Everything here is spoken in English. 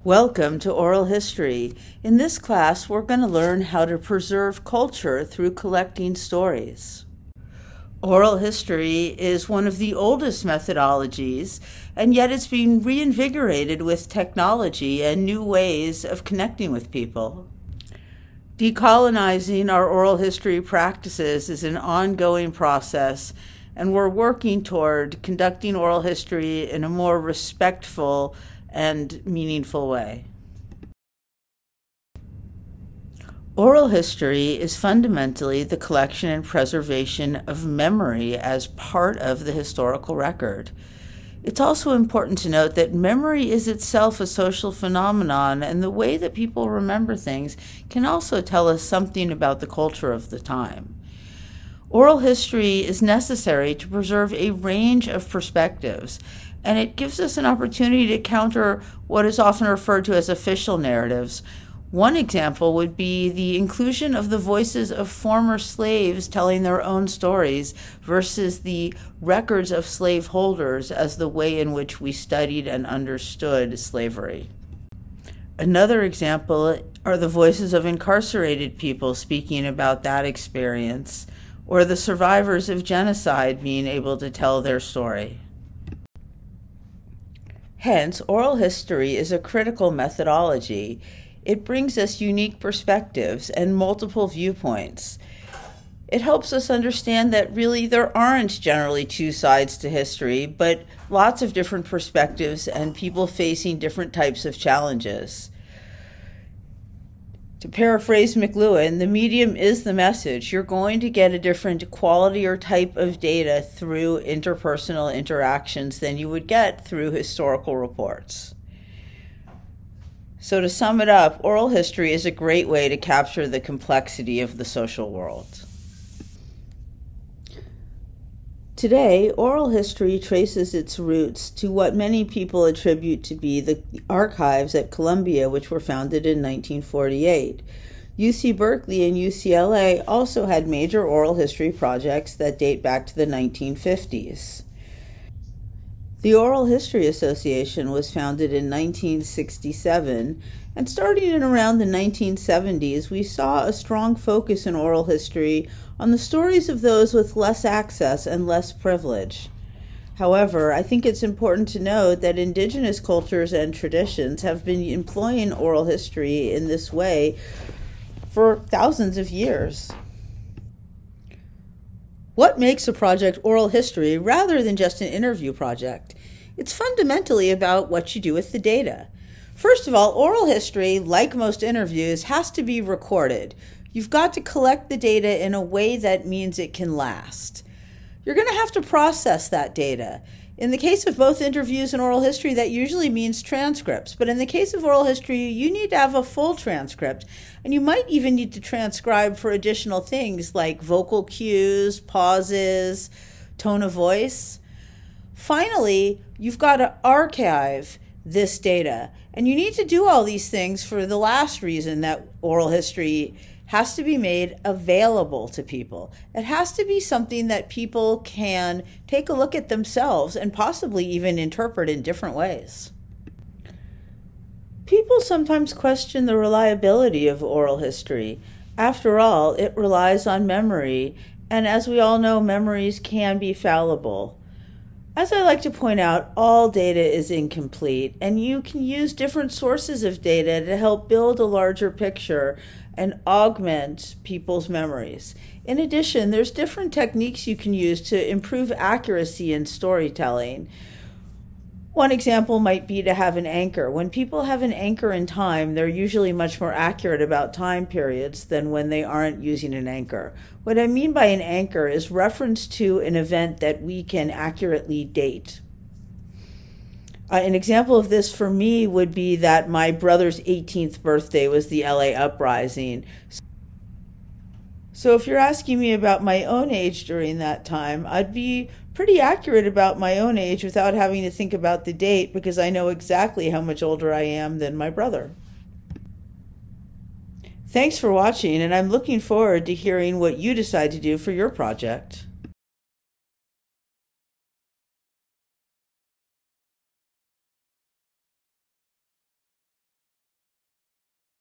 Welcome to Oral History. In this class, we're going to learn how to preserve culture through collecting stories. Oral history is one of the oldest methodologies, and yet it's being reinvigorated with technology and new ways of connecting with people. Decolonizing our oral history practices is an ongoing process, and we're working toward conducting oral history in a more respectful and meaningful way. Oral history is fundamentally the collection and preservation of memory as part of the historical record. It's also important to note that memory is itself a social phenomenon, and the way that people remember things can also tell us something about the culture of the time. Oral history is necessary to preserve a range of perspectives, and it gives us an opportunity to counter what is often referred to as official narratives. One example would be the inclusion of the voices of former slaves telling their own stories versus the records of slaveholders as the way in which we studied and understood slavery. Another example are the voices of incarcerated people speaking about that experience, or the survivors of genocide being able to tell their story. Hence, oral history is a critical methodology. It brings us unique perspectives and multiple viewpoints. It helps us understand that really there aren't generally two sides to history, but lots of different perspectives and people facing different types of challenges. To paraphrase McLuhan, the medium is the message. You're going to get a different quality or type of data through interpersonal interactions than you would get through historical reports. So to sum it up, oral history is a great way to capture the complexity of the social world. Today, oral history traces its roots to what many people attribute to be the archives at Columbia, which were founded in 1948. UC Berkeley and UCLA also had major oral history projects that date back to the 1950s. The Oral History Association was founded in 1967, and starting in around the 1970s, we saw a strong focus in oral history on the stories of those with less access and less privilege. However, I think it's important to note that indigenous cultures and traditions have been employing oral history in this way for thousands of years. What makes a project oral history rather than just an interview project? It's fundamentally about what you do with the data. First of all, oral history, like most interviews, has to be recorded. You've got to collect the data in a way that means it can last. You're going to have to process that data. In the case of both interviews and oral history, that usually means transcripts. But in the case of oral history, you need to have a full transcript. And you might even need to transcribe for additional things like vocal cues, pauses, tone of voice. Finally, you've got to archive this data. And you need to do all these things for the last reason that oral history has to be made available to people. It has to be something that people can take a look at themselves and possibly even interpret in different ways. People sometimes question the reliability of oral history. After all, it relies on memory, and as we all know, memories can be fallible. As I like to point out, all data is incomplete, and you can use different sources of data to help build a larger picture and augment people's memories. In addition, there's different techniques you can use to improve accuracy in storytelling. One example might be to have an anchor. When people have an anchor in time, they're usually much more accurate about time periods than when they aren't using an anchor. What I mean by an anchor is reference to an event that we can accurately date. An example of this for me would be that my brother's 18th birthday was the LA uprising. So if you're asking me about my own age during that time, I'd be pretty accurate about my own age without having to think about the date because I know exactly how much older I am than my brother. Thanks for watching, and I'm looking forward to hearing what you decide to do for your project.